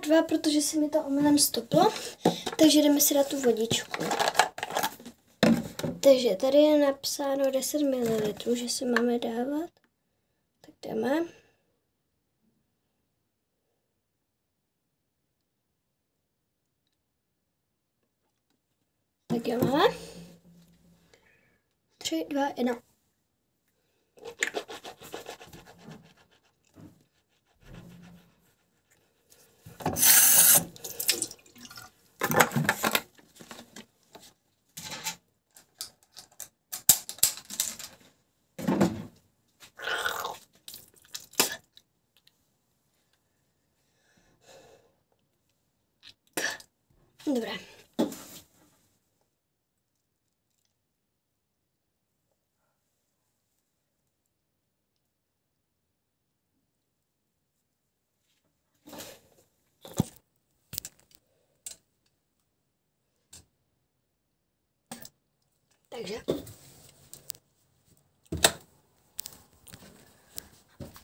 2, protože se mi to omylem stoplo, takže jdeme si dát tu vodičku. Takže tady je napsáno 10 ml, že si máme dávat. Tak jdeme. Tak jdeme. 3, 2, 1. Dobré. Takže.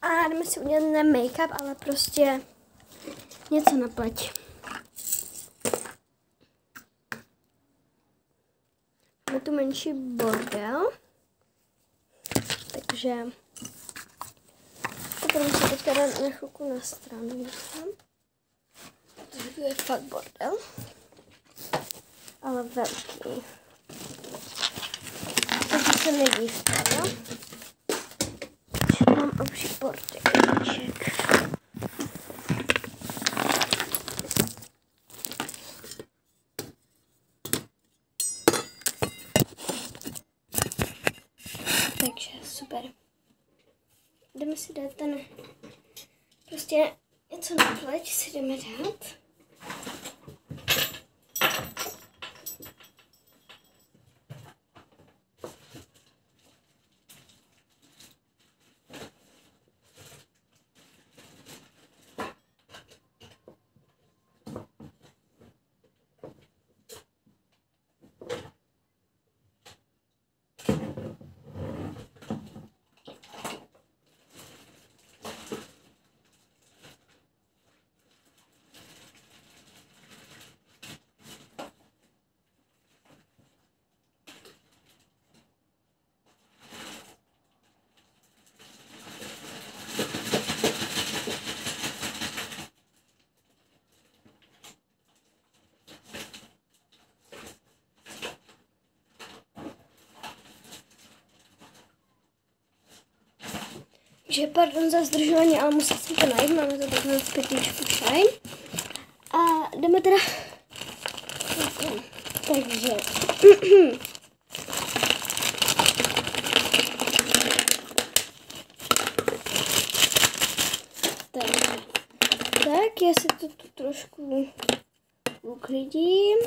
A jdeme si udělat ne make-up, ale prostě něco na pleť. Máme tu menší bordel. Takže to budeme se teďka dát na chvilku na stranu. Takže tu je fakt bordel. Ale velký. Takže se nedívte, jo? Mám obří bordelíček. Takže super. Jdeme si dát ten, prostě něco na pleť si jdeme dát. Že pardon za zdržování, ale musím si to najít, máme to takhle v pytlíčku fajn. A jdeme teda... Takže... Tak, já si to tu trošku uklidím.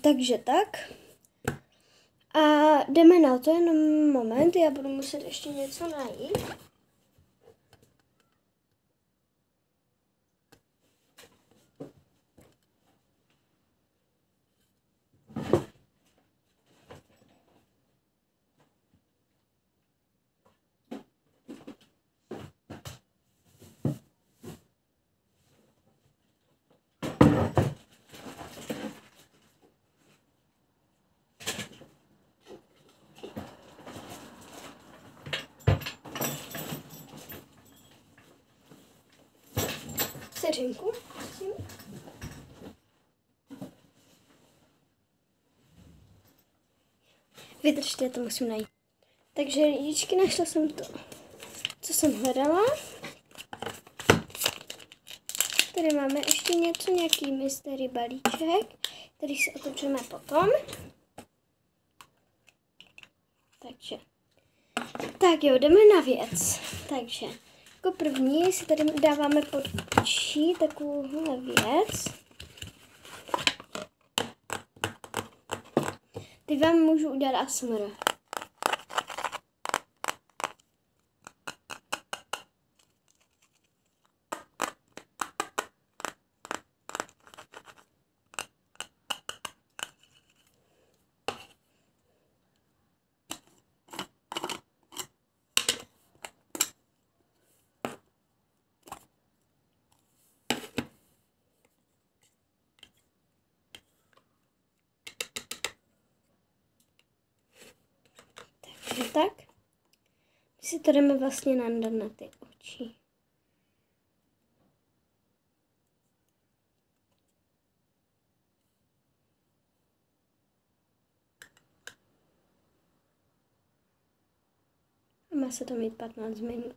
Takže tak. A jdeme na to, jenom moment, já budu muset ještě něco najít. Vteřinku, prosím. Vydržte, já to musím najít. Takže lidičky, našla jsem to, co jsem hledala. Tady máme ještě něco, nějaký mystery balíček, který si otevřeme potom. Takže, tak jo, jdeme na věc. Takže, jako první si tady dáváme pod očí takovouhle věc. Teď vám můžu udělat ASMR. Takže tak. My si to jdeme vlastně nandat na ty oči. A má se to mít 15 minut.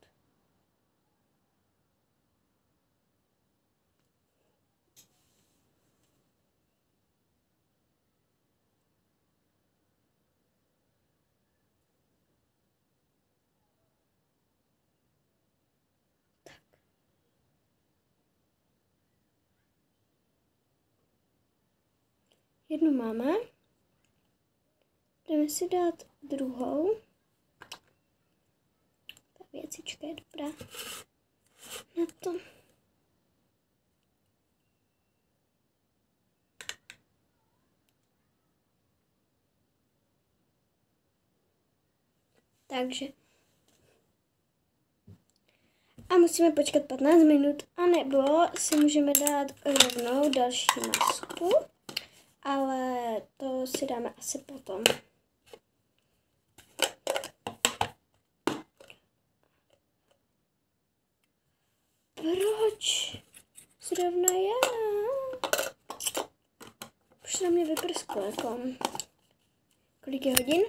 Jednu máme. Jdeme si dát druhou. Ta věcička je dobrá na to. Takže. A musíme počkat 15 minut, anebo si můžeme dát rovnou další masku. Ale to si dáme asi potom. Proč? Zrovna já. Už na mě vyprsklo jako. Kolik je hodin?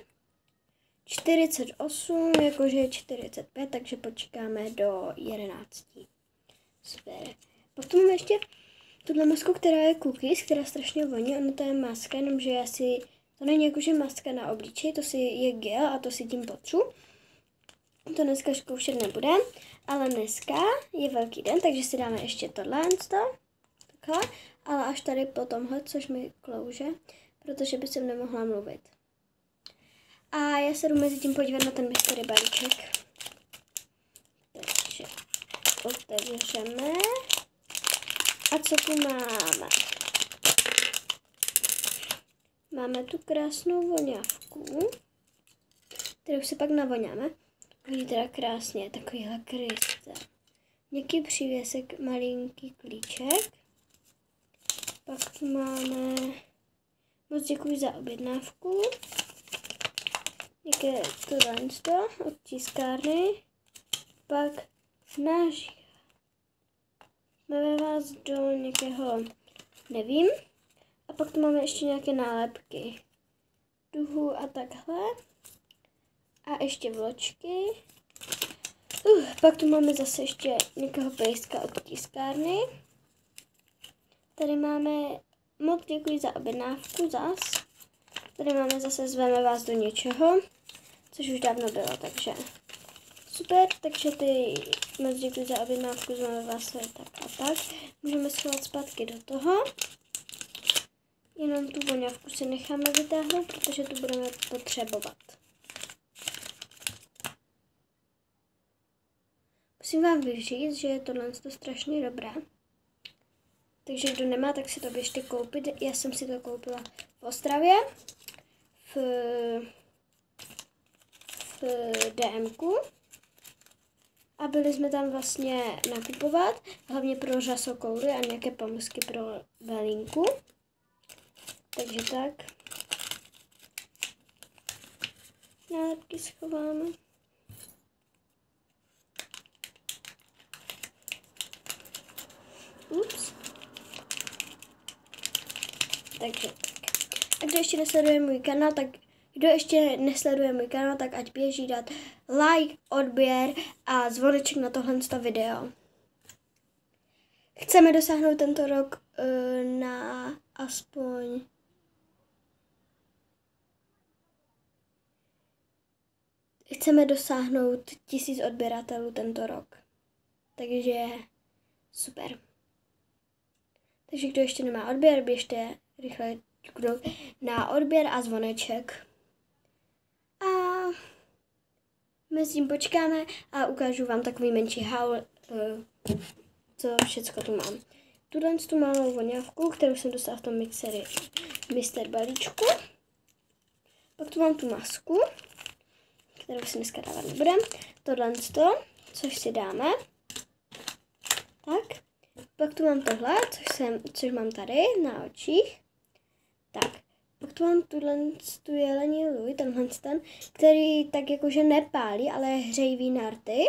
48, jakože je 45, takže počkáme do 11. Super. Potom mám ještě tuhle masku, která je cookies, která strašně voní. Ono to je maska, jenomže já si, to není jakože maska na obličej, to si je gel a to si tím potřu. To dneska zkoušet nebudem, ale dneska je velký den, takže si dáme ještě tohle, takhle, ale až tady po tomhle, což mi klouže, protože by jsem nemohla mluvit. A já se jdu mezi tím podívat na ten mystery balíček. Takže otevřeme. A co tu máme? Máme tu krásnou voňavku, kterou si pak navoňáme. Vidí teda krásně, takovýhle krystal. Měkký přívěsek, malinký klíček. Pak tu máme, moc děkuji za objednávku. Nějaké tohle od tiskárny. Pak náš máme vás do nějakého, nevím. A pak tu máme ještě nějaké nálepky. Duhu a takhle. A ještě vločky. Pak tu máme zase ještě nějakého pejska od tiskárny. Tady máme, moc děkuji za objednávku zas. Tady máme zase zveme vás do něčeho, což už dávno bylo, takže super. Takže ty moc děkuji za objednávku, zveme vás tak a tak. Můžeme schovat zpátky do toho. Jenom tu voňavku si necháme vytáhnout, protože tu budeme potřebovat. Musím vám vyříct, že je tohle strašně dobré. Takže kdo nemá, tak si to běžte koupit. Já jsem si to koupila v Ostravě, v DMku. A byli jsme tam vlastně nakupovat, hlavně pro řasokouly a nějaké pomůcky pro velinku. Takže tak. Nálepky schováme. Ups. Takže tak. A kdo ještě nesleduje můj kanál, tak ať běží dát like, odběr a zvoneček na tohle video. Chceme dosáhnout tento rok na aspoň chceme dosáhnout 1000 odběratelů tento rok. Takže super. Takže kdo ještě nemá odběr, běžte rychle na odběr a zvoneček. A mezi tím počkáme a ukážu vám takový menší haul, co všecko tu mám. Tuhle tu malou voňavku, kterou jsem dostala v tom mixery Mr. balíčku. Pak tu mám tu masku, kterou si dneska dávat nebudem. Tohle, což si dáme. Tak. Pak tu mám tohle, což mám tady na očích. Tak. Pak tu mám tu jelení lůj, tenhle ten, který tak jakože nepálí, ale hřejivý na rty.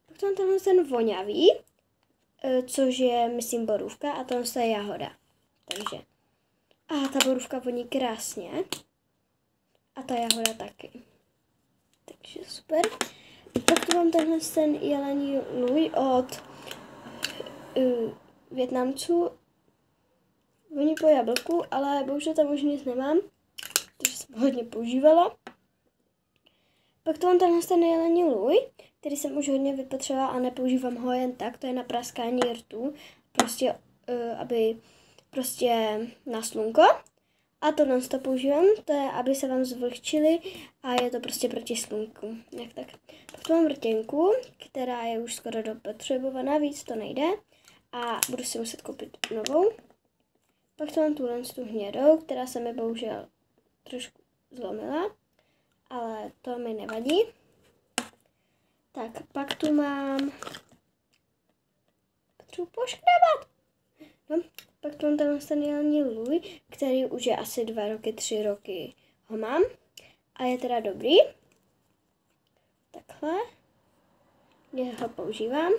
Pak tu mám tenhle ten voňavý, což je, myslím, borůvka a tohle je jahoda. Takže. A ta borůvka voní krásně. A ta jahoda taky. Takže super. Pak tu mám tenhle ten jelení lůj od Vietnamců. Voní po jablku, ale bohužel tam už nic nemám. Takže jsem hodně používala. Pak tu mám tenhle ten jelení lůj, který jsem už hodně vypotřebovala a nepoužívám ho jen tak. To je na praskání rtů. Prostě, aby prostě na slunko. A tohle to používám, to je, aby se vám zvlhčili a je to prostě proti slunku. Jak tak. Pak tu mám rtěnku, která je už skoro dopotřebovaná, víc to nejde. A budu si muset koupit novou. Pak tu mám tu hnědou, která se mi bohužel trošku zlomila, ale to mi nevadí. Tak, pak tu mám... Potřebuji poškrábat. No, pak tu mám ten jelení lůj, který už je asi 2 roky, 3 roky ho mám. A je teda dobrý. Takhle. Já ho používám.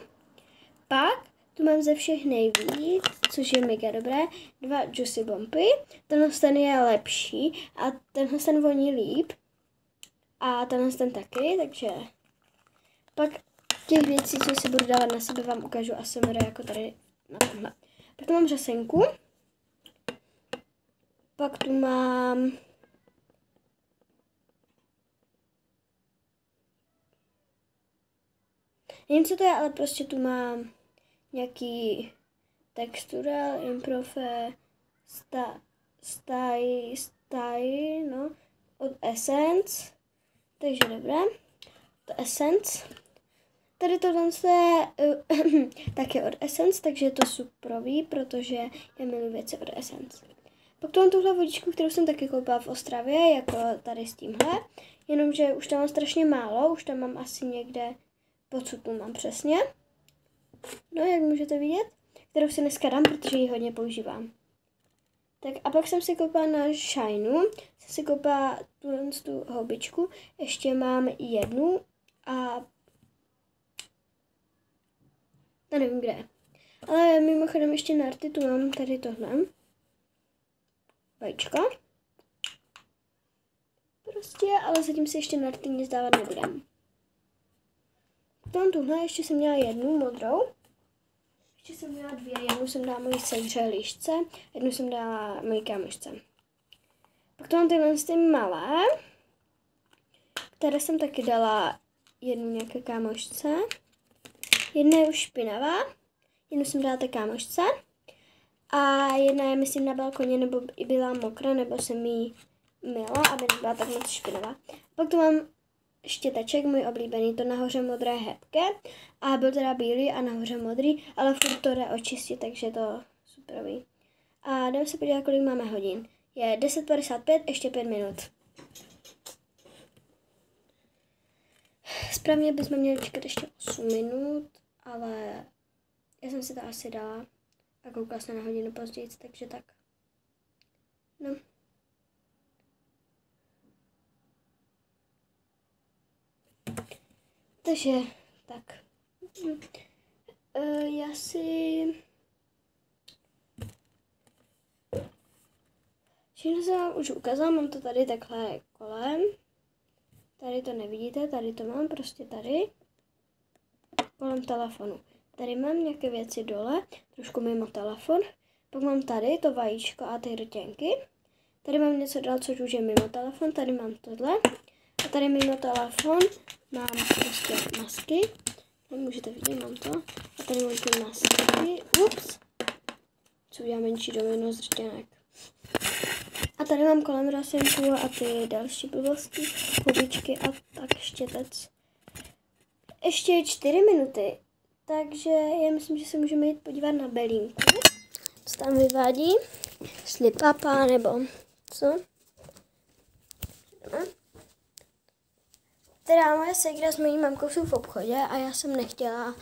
Pak tu mám ze všech nejvíc, což je mega dobré, 2 Juicy Bompy. Tenhle je lepší a tenhle voní líp. A tenhle taky, takže... Pak těch věcí, co si budu dávat na sebe, vám ukážu ASMR jako tady na tomhle. Pak tu mám řasenku. Pak tu mám... Nevím, co to je, ale prostě tu mám nějaký textural, improfe, style, no, od Essence. Takže dobré. To Essence. Tady tohle je taky od Essence, takže je to suprový, protože já miluji věci od Essence. Pak tu mám tuhle vodičku, kterou jsem taky koupila v Ostravě, jako tady s tímhle. Jenomže už tam mám strašně málo, už tam mám asi někde, co tu mám přesně. No, jak můžete vidět, kterou si dneska dám, protože ji hodně používám. Tak a pak jsem si koupila na Shineu, jsem si koupila tu houbičku, ještě mám jednu a to nevím kde. Ale mimochodem ještě na rty tu mám tady tohle. Vajíčko. Prostě, ale zatím si ještě na rty nic dávat nebudem. Tam tuhle ještě jsem měla jednu modrou. Ještě jsem měla 2. Jednu jsem dala mojí segře lišce, jednu jsem dala mojí kámošce. Pak tu mám tyhle ty malé, které jsem taky dala jednu nějaké kámošce. Jedna je už špinavá, jednu jsem dala té kámošce. A jedna je, myslím, na balkoně, nebo i byla mokrá, nebo jsem jí myla, aby nebyla tak moc špinavá. Pak tu mám štěteček, můj oblíbený, to nahoře modré hebké. A byl teda bílý a nahoře modrý, ale furt to jde očistit, takže to superový. A jdeme se podívat, kolik máme hodin. Je 10:55, ještě 5 minut. Správně bychom měli čekat ještě 8 minut, ale já jsem si to asi dala a koukala jsem na hodinu později, takže tak. No. Takže, tak. Já si... Všechno jsem vám už ukázala, mám to tady takhle kolem. Tady to nevidíte, tady to mám prostě tady. Kolem telefonu. Tady mám nějaké věci dole, trošku mimo telefon. Pak mám tady to vajíčko a ty rtěnky. Tady mám něco dál, což už je mimo telefon, tady mám tohle. A tady mimo telefon mám prostě masky. Tady můžete vidět, mám to. A tady mám ty masky. Ups. Co udělám menší domino z rtěnek. A tady mám kolem rasinku a ty další blbosti, hubičky a tak štětec. Ještě 4 minuty, takže já myslím, že se můžeme jít podívat na Belínku. Co tam vyvádí? Jestli papa nebo co? Teda moje ségra s mojí mamkou jsou v obchodě a já jsem nechtěla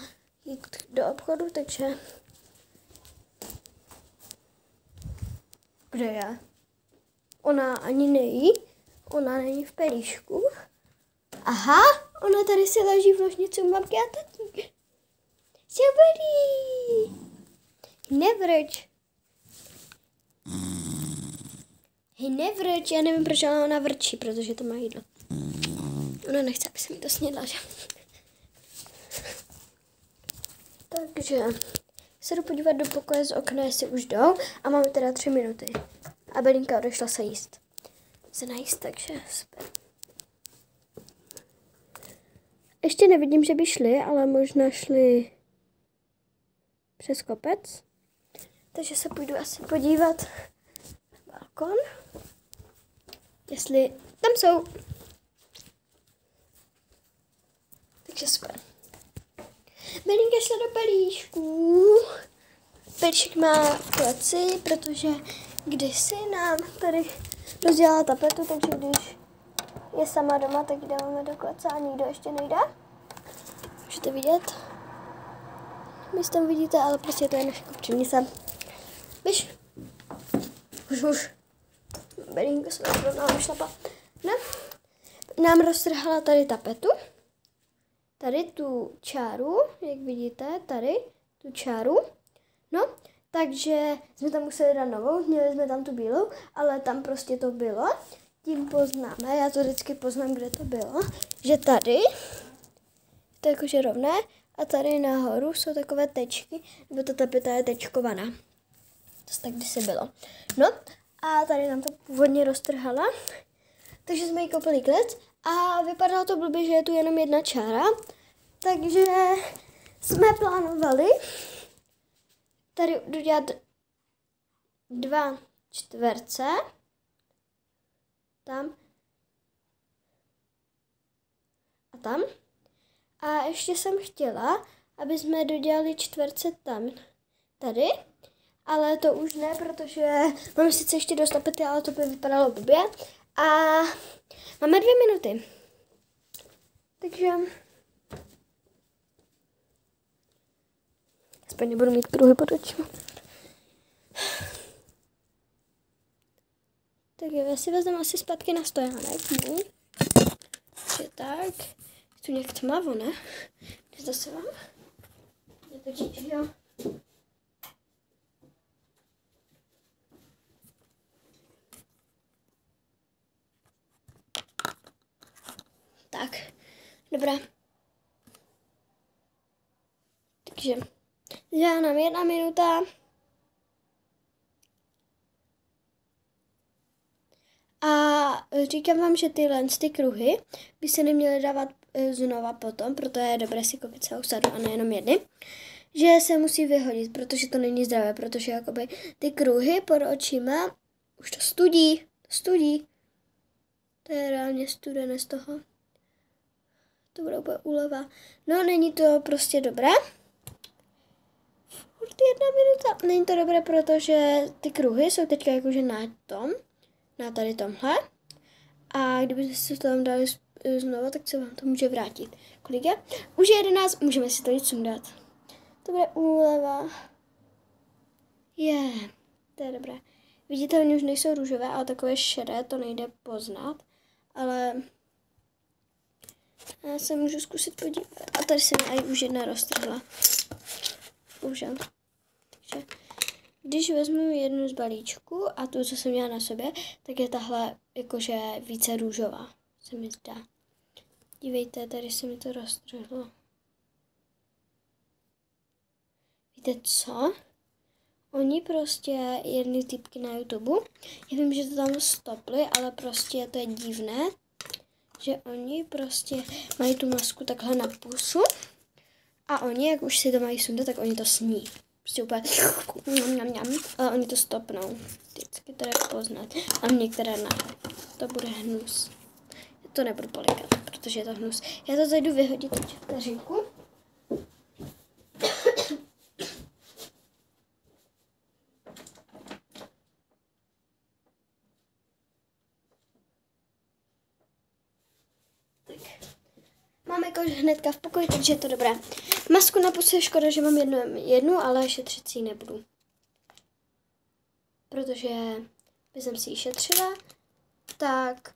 jít do obchodu, takže... Kde je? Ona ani nejí, ona není v pelíšku. Aha, ona tady si leží v ložnici u mamky a tatí. Dobrý. Nevrč. Hej, nevrč, já nevím, proč ona vrčí, protože to má jídlo. Ona nechce, aby jsem jí to snědla, že? Takže se jdu podívat do pokoje z okna, jestli už jdou. A máme teda 3 minuty. A Belinka odešla se jíst. Se najíst, takže super. Ještě nevidím, že by šli, ale možná šli přes kopec. Takže se půjdu asi podívat na balkon. Jestli tam jsou. Takže super. Belinka šla do pelíšku. Pelíšek má v kleci, protože kdysi nám tady rozdělala tapetu, takže když je sama doma, tak dáváme do klece a nikdo ještě nejde. Můžete vidět. Vy tam vidíte, ale prostě to je naše kopčení sem. Běž. Už. Belinka se nám šlapa. No. Nám roztrhala tady tapetu. Tady tu čáru, jak vidíte, tady tu čáru. No, takže jsme tam museli dát novou, měli jsme tam tu bílou, ale tam prostě to bylo. Tím poznáme, já to vždycky poznám, kde to bylo, že tady, to je jakože rovné, a tady nahoru jsou takové tečky, nebo ta tapeta je tečkovaná. To tak kdysi bylo. No, a tady nám to původně roztrhala, takže jsme jí koupili klec a vypadalo to blbě, že je tu jenom jedna čára, takže jsme plánovali tady udělat 2 čtverce, tam a tam. A ještě jsem chtěla, aby jsme dodělali čtverce tam, tady, ale to už ne, protože máme sice ještě dost tapety, ale to by vypadalo blbě. A máme 2 minuty. Takže aspoň nebudu mít pruhy pod očima. Tak já si vezmeme asi zpátky na stojánek. Takže tak. Je tu nějak tmavo, ne? Zdá se vám? Je to čičí, jo. Tak, dobrá. Takže já nám 1 minuta. A říkám vám, že ty kruhy by se neměly dávat znova potom, proto je dobré si koupit celou sadu a nejenom jedny. Že se musí vyhodit, protože to není zdravé, protože jakoby ty kruhy pod očima už to studí. To je reálně studené z toho. To bude úplně úleva. No, není to prostě dobré. Furt 1 minuta. Není to dobré, protože ty kruhy jsou teďka jakože na tady tomhle. A kdybyste se to tam dali znovu, tak se vám to může vrátit. Kolik je? Už je 11, můžeme si to jít sundat. To bude úleva. To je dobré. Vidíte, oni už nejsou růžové, ale takové šedé, to nejde poznat. Ale já se můžu zkusit podívat. A tady se mi už jedna roztrhla. Bohužel. Takže když vezmu jednu z balíčku a tu, co jsem měla na sobě, tak je tahle jakože více růžová, se mi zdá. Dívejte, tady se mi to roztrhlo. Víte co? Oni prostě jedny typky na YouTube, já vím, že to tam stopli, ale prostě to je divné, že oni prostě mají tu masku takhle na pusu a oni, jak už si to mají sundat, tak oni to sní. prostě úplně ale oni to stopnou. Vždycky to jde poznat. A některé ne. To bude hnus. Já to nebudu polikat, protože je to hnus. Já to zajdu vyhodit teď v vteřinku. Mám jako hnedka v pokoji, takže je to dobré. Masku na pusu je škoda, že mám jednu, ale šetřit si ji nebudu. Protože bych si ji šetřila, tak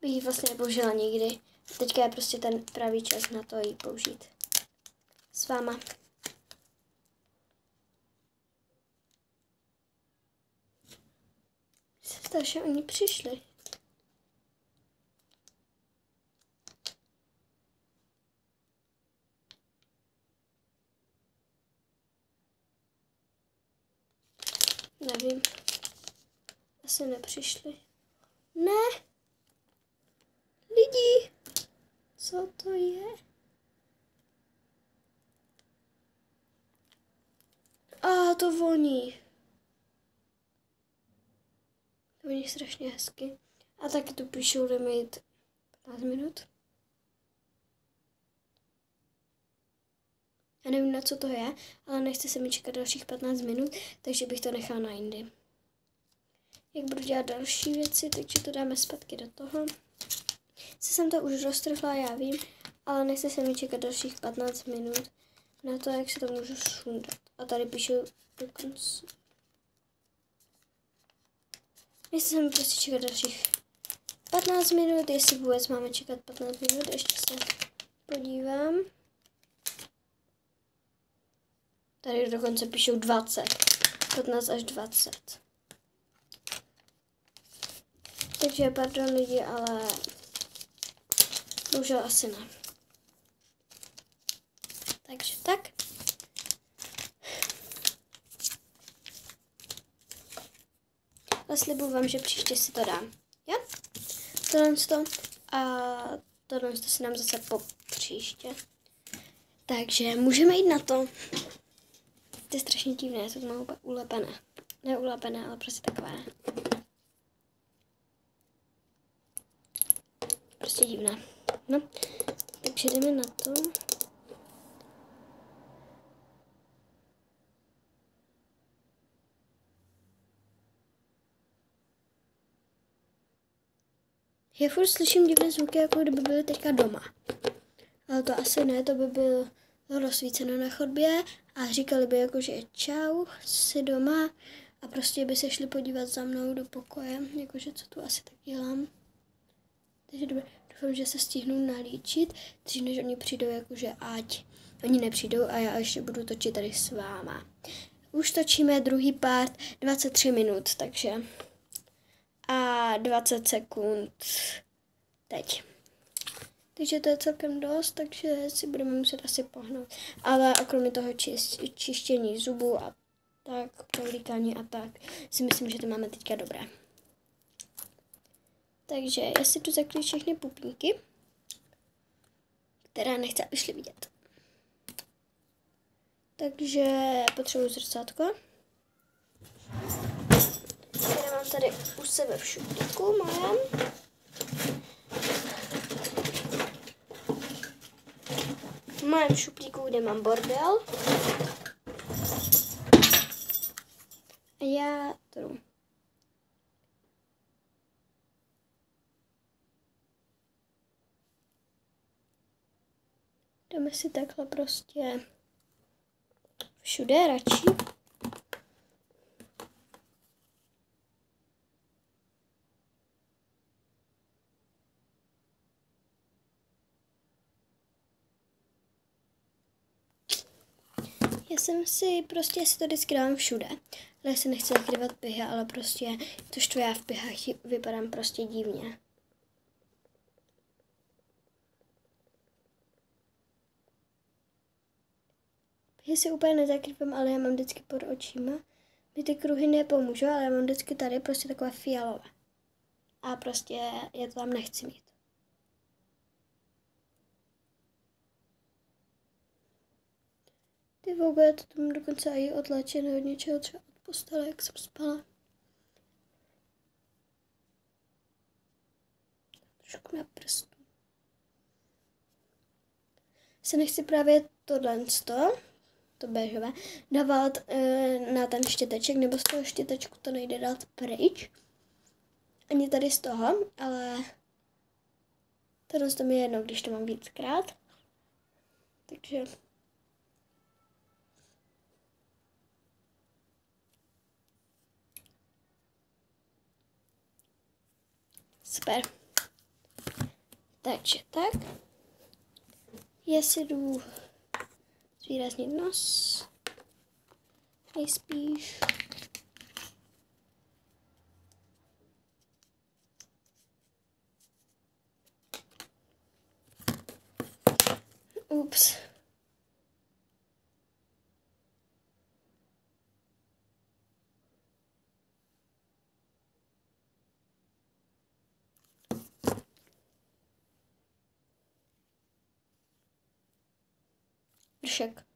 bych ji vlastně nepoužila nikdy. Teďka je prostě ten pravý čas na to ji použít s váma. Se zdá, že oni přišli. Nevím. Asi nepřišli. Ne! Lidi! Co to je? To voní. To voní strašně hezky. A taky tu píšu limit 15 minut. Já nevím, na co to je, ale nechce se mi čekat dalších 15 minut, takže bych to nechala na jindy. Jak budu dělat další věci, takže to dáme zpátky do toho. Jsem to už roztrhla, já vím, ale nechce se mi čekat dalších 15 minut na to, jak se to můžu šundat. A tady píšu dokonce. Nechce se mi prostě čekat dalších 15 minut, jestli vůbec máme čekat 15 minut, ještě se podívám. Tady dokonce píšou 20. 15 až 20. Takže pardon lidi, ale bohužel asi ne. Takže tak. A slibuju vám, že příště si to dám. Jo? Tohle si dám zase po příště. Takže můžeme jít na to. To je strašně divné, to mám úplně ulepené. Ne ulepené, ale prostě takové. Prostě divné. No, takže jdeme na to. Já furt slyším divné zvuky, jako kdyby byly teďka doma. Ale to asi ne, to by bylo rozsvíceno na chodbě a říkali by jako, že čau, jsi doma a prostě by se šli podívat za mnou do pokoje, jakože co tu asi tak dělám. Takže doufám, že se stihnu nalíčit, dřív než oni přijdou, jakože ať oni nepřijdou a já ještě budu točit tady s váma. Už točíme druhý part 23 minut, takže a 20 sekund teď. Takže to je celkem dost, takže si budeme muset asi pohnout. Ale kromě toho čištění zubů a tak, prolíkání a tak, si myslím, že to máme teďka dobré. Takže já si tu zakrýt všechny pupínky, které nechci, aby šly vidět. Takže potřebuji zrcátko. Které mám tady u sebe v šuplíku mojem. V mém šuplíku, kde mám bordel. A já to jdu. Dáme si takhle prostě všude radši. Já jsem si prostě to vždycky dávám všude. Ale já si nechci zakrývat pihy, ale prostě to štve, já v pihách vypadám prostě divně. Pihy si úplně nezakrývám, ale já mám vždycky pod očima. Mě ty kruhy nepomůžou, ale já mám vždycky tady prostě takové fialové. A prostě já to tam nechci mít. Ty vogo, já to tam dokonce i odléčené od něčeho, třeba od postele, jak jsem spala. Trošku na prstu. Se nechci právě to béžové, dávat na ten štěteček, nebo z toho štětečku to nejde dát pryč. Ani tady z toho, ale tohle to mi je jedno, když to mám víckrát. Takže super. Takže tak. Já si jdu zvýraznit nos. Nejspíš. Ups. Vršek.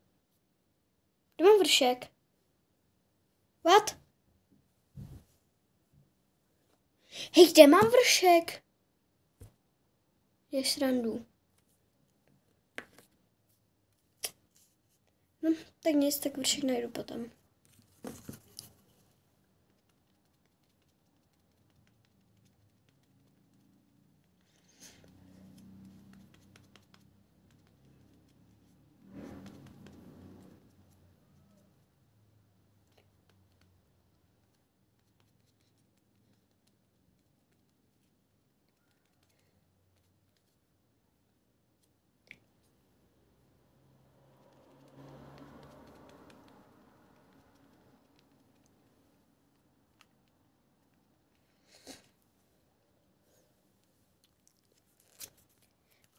Kde mám vršek? What? Hej, kde mám vršek? Je srandu. No, tak nic, tak vršek najdu potom.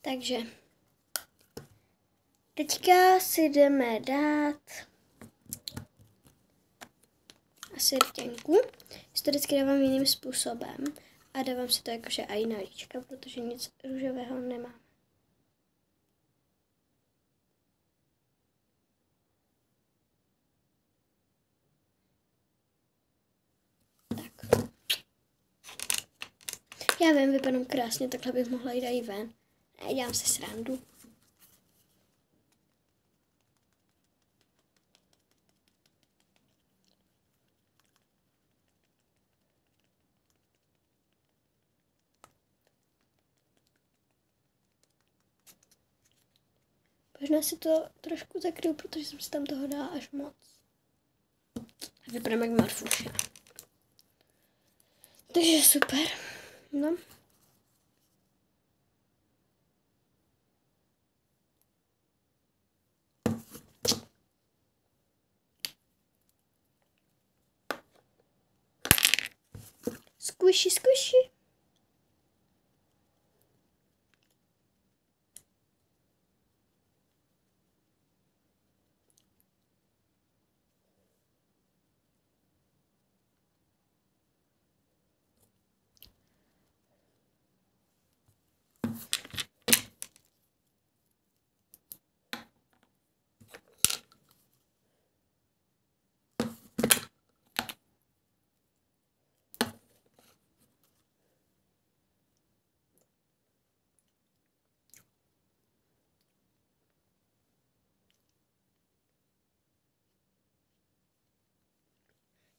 Takže teďka si jdeme dát asi rtěnku. Si to vždycky dávám jiným způsobem a dávám si to jakože i na líčka, protože nic růžového nemám. Tak. Já vím, vypadám krásně, takhle bych mohla jít i ven. Ne, dělám si srandu. Možná si to trošku zakryju, protože jsem si tam toho dala až moc. A vypadám jak Marfuša. Takže super. No. Squishy, squishy.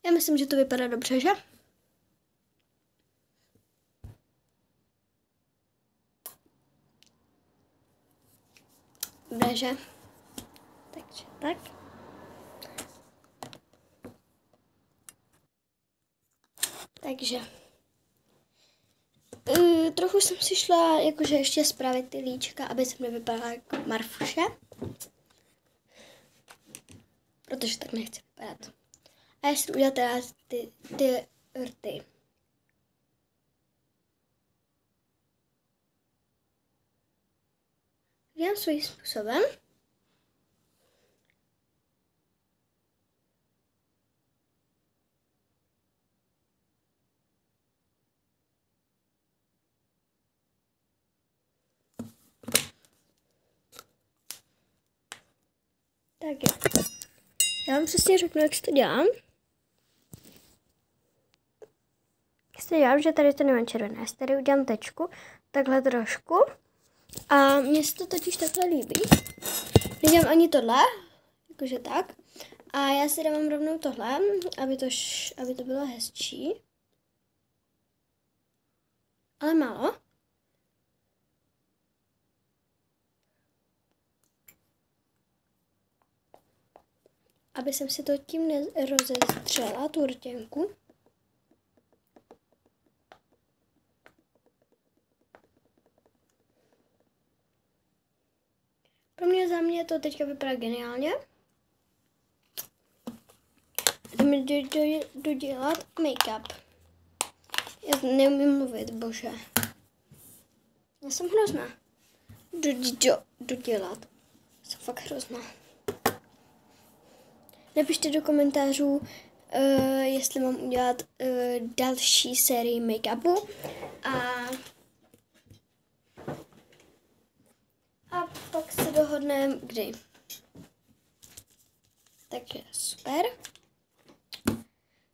Já myslím, že to vypadá dobře, že? Dobré, že? Takže tak. Takže. Trochu jsem si šla jakože ještě spravit ty líčka, aby se mi vypadala jako Marfuše. Protože tak nechci vypadat. A já si udělat teda ty rty. Dělám svým způsobem. Tak jo. Já vám přesně řeknu, jak si to dělám. Že tady to nemám červené. Já si tady udělám tečku, takhle trošku. A mně se to totiž takhle líbí. Nedělám ani tohle, jakože tak. A já si dávám rovnou tohle, aby to bylo hezčí. Ale málo. Aby jsem si to tím nerozestřela, tu rtěnku. Za mě to teďka vypadá geniálně. Jdeme dodělat make-up. Já neumím mluvit, bože. Já jsem hrozná. Dodělat. Jsem fakt hrozná. Napište do komentářů, jestli mám udělat další sérii make-upu. A pak se dohodneme, kdy. Takže super.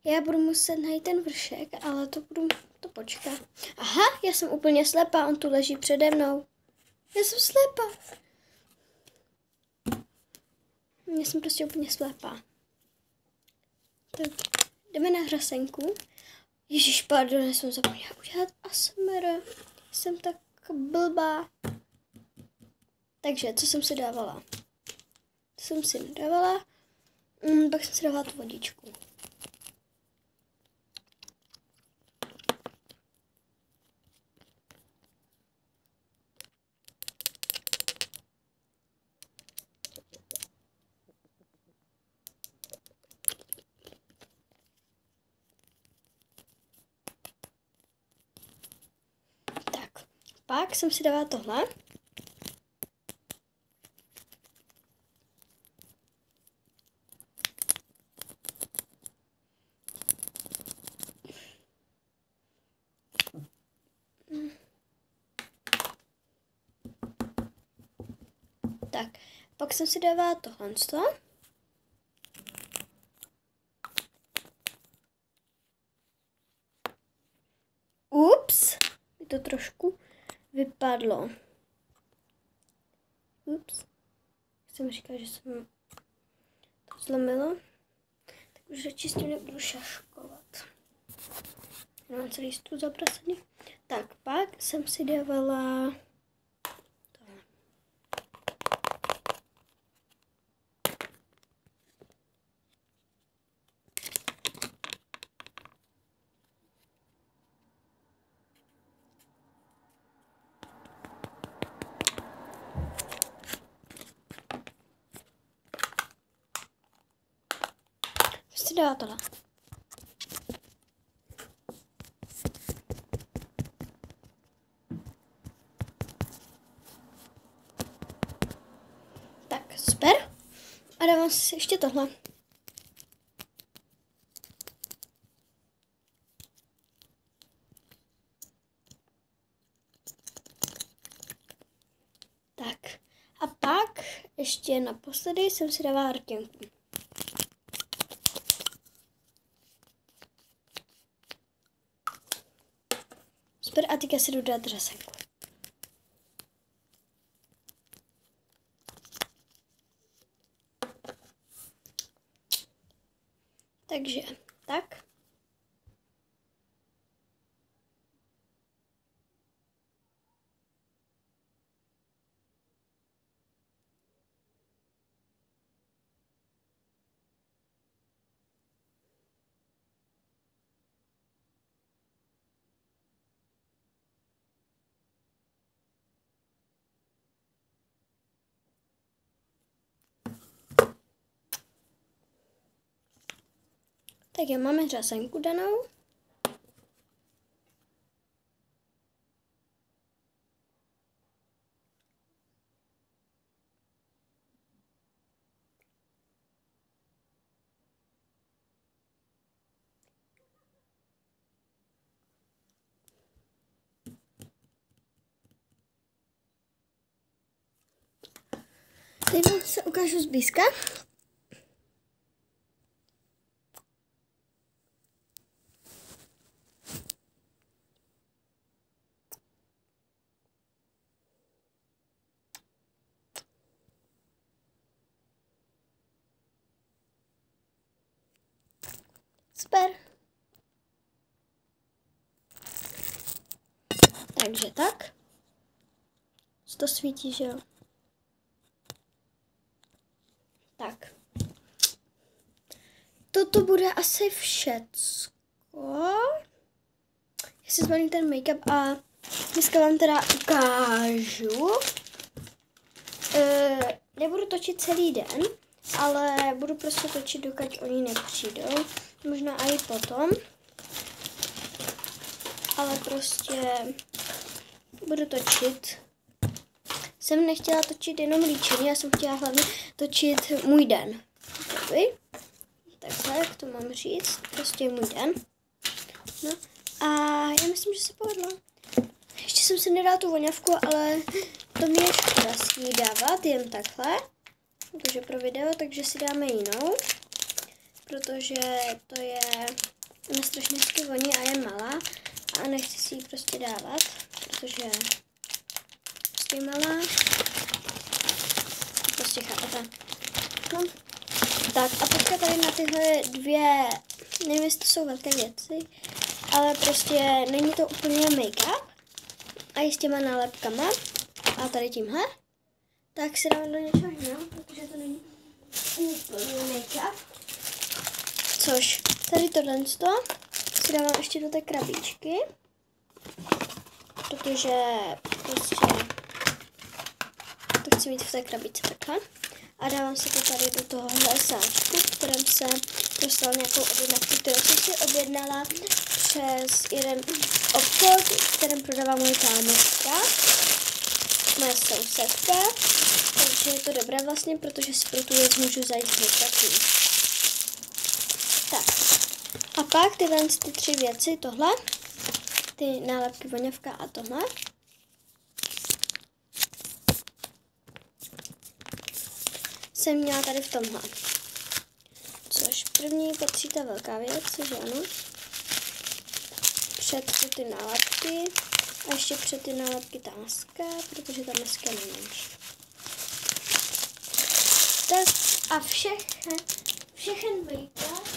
Já budu muset najít ten vršek, ale to počká. Aha, já jsem úplně slepá, on tu leží přede mnou. Já jsem slepá. Já jsem prostě úplně slepá. Tak, jdeme na hrasenku. Ježíš, pardon, já jsem zapomněla udělat ASMR. Jsem tak blbá. Takže, co jsem si dávala? Co jsem si nedávala? Pak jsem si dávala tu vodičku. Tak, pak jsem si dávala tohle. Tak, pak jsem si dávala tohle. Ups, mi to trošku vypadlo. Ups, jsem říkala, že jsem to zlomila. Tak už radši s tím nebudu šaškovat. Mám celý stůl zaprasený. Tak, pak jsem si dávala tohle. Si dala tohle. Tak, super. A dávám si ještě tohle. Tak. A pak ještě naposledy jsem si dávala rtěnku. Super, a teďka si jdu dát řasenku. Takže, tak. Tak jo, máme řasenku danou. Teď vám se ukážu zblízka. Super. Takže tak. To svítí, že jo? Tak. Toto bude asi všecko. Já si zbalím ten make-up a dneska vám teda ukážu. Nebudu točit celý den, ale budu prostě točit, dokud oni nepřijdou. Možná i potom. Ale prostě budu točit. Jsem nechtěla točit jenom líčení, já jsem chtěla hlavně točit můj den. Takhle, jak to mám říct, prostě můj den. No a já myslím, že se povedlo. Ještě jsem si nedala tu voňavku, ale to mě je škoda si ji dávat jen takhle. Protože pro video, takže si dáme jinou. Protože to je na strašně hezky voní a je malá. A nechci si ji prostě dávat, protože je prostě malá. Prostě chápete. No. Tak a teďka tady na tyhle dvě, nevím, jestli to jsou velké věci, ale prostě není to úplně make-up. A i s těma nálepkama a tady tímhle, tak si dáme do něčeho jiného, protože to není úplně make-up. Což tady tohle si dávám ještě do té krabičky, protože prostě to chci mít v té krabičce takhle. A dávám si to tady do tohohle sáčku, v kterém jsem dostala nějakou objednávku, kterou jsem si objednala přes jeden obchod, v kterém prodává moje kámoška, moje sousedka. Takže je to dobré vlastně, protože si pro tu věc můžu zajít hned taky. Tak. A pak tyhle ty tři věci, tohle, ty nálepky, voňavka a tohle. Jsem měla tady v tomhle. Což první patří ta velká věc, že ano. Před ty nálepky a ještě před ty nálepky ta maska, protože ta maska je menší. Tak a všechen make-up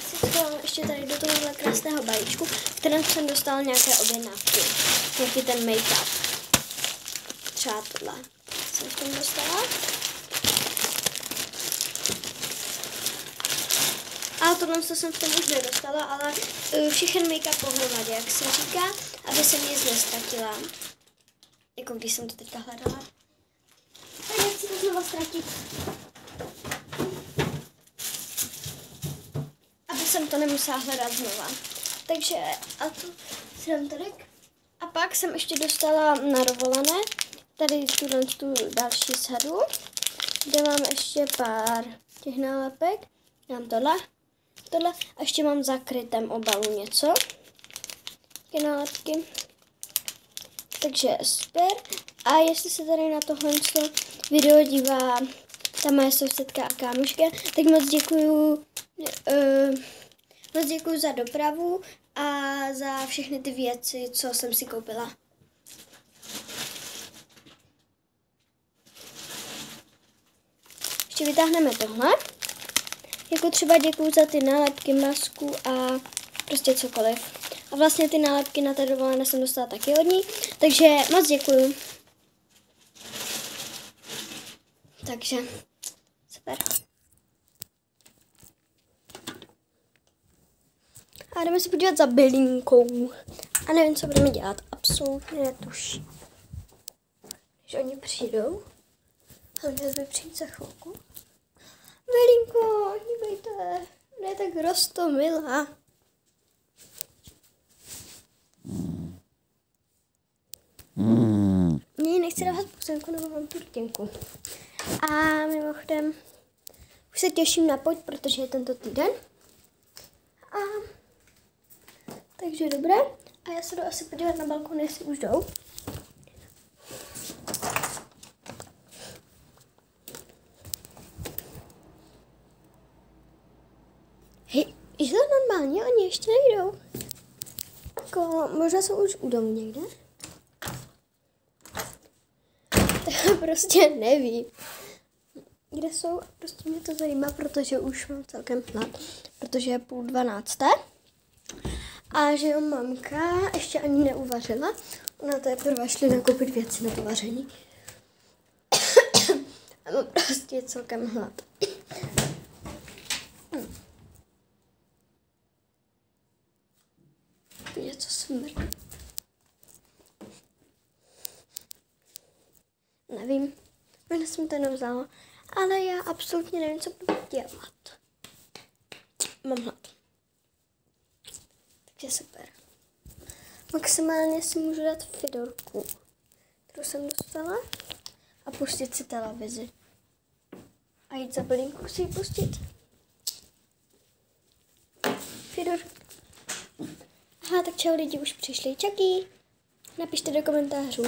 si to ještě tady do tohohle krásného balíčku, v kterém jsem dostala nějaké objednávky. Jaký ten make-up. Třeba tohle jsem v tom dostala. A tohle jsem v tom už nedostala, ale všechen make-up pohromadě, jak se říká, aby se nic nestratila. Jako když jsem to teďka hledala. A nechci to znova ztratit. Aby jsem to nemusela hledat znova. Takže a to si dám tady. A pak jsem ještě dostala na dovolené tady tu další sadu, kde mám ještě pár těch nálepek. Dám tohle a ještě mám v zakrytém obalu něco. Ty nálepky. Takže super. A jestli se tady na tohle video dívá ta moje sousedka a kámoška, tak moc děkuju za dopravu a za všechny ty věci, co jsem si koupila. Ještě vytáhneme tohle. Jako třeba děkuju za ty nálepky, masku a prostě cokoliv. A vlastně ty nálepky na té dovolené jsem dostala taky od ní, takže moc děkuju. Takže super. A jdeme se podívat za bylinkou. A nevím, co budeme dělat. Absolutně netuším. Když oni přijdou. A měli by přijít za chvilku. Bylinko, dívejte. Ne tak roztomilá. Mně nechci dávat pusenku, nebo mám tu rtěnku. A mimochodem, už se těším na pojď, protože je tento týden. A takže dobré. A já se jdu asi podívat na balkon, jestli už jdou. Hej, je to normálně? Oni ještě nejdou. Jako, možná jsou už u domu někde. To prostě nevím. Kde jsou? Prostě mě to zajímá, protože už mám celkem hlad. protože je 11:30. A že jo, mamka ještě ani neuvařila. Ona teprve šli nakoupit věci na to vaření. A mám prostě celkem hlad. Něco smrdí. Nevím, možná jsem to nevzala, ale já absolutně nevím, co budu dělat. Mám hlad. Takže super. Maximálně si můžu dát Fidorku, kterou jsem dostala, a pustit si televizi. A jít za Belinku si ji pustit. Fidor. Aha, tak čau lidi, už přišli. Čaky. Napište do komentářů.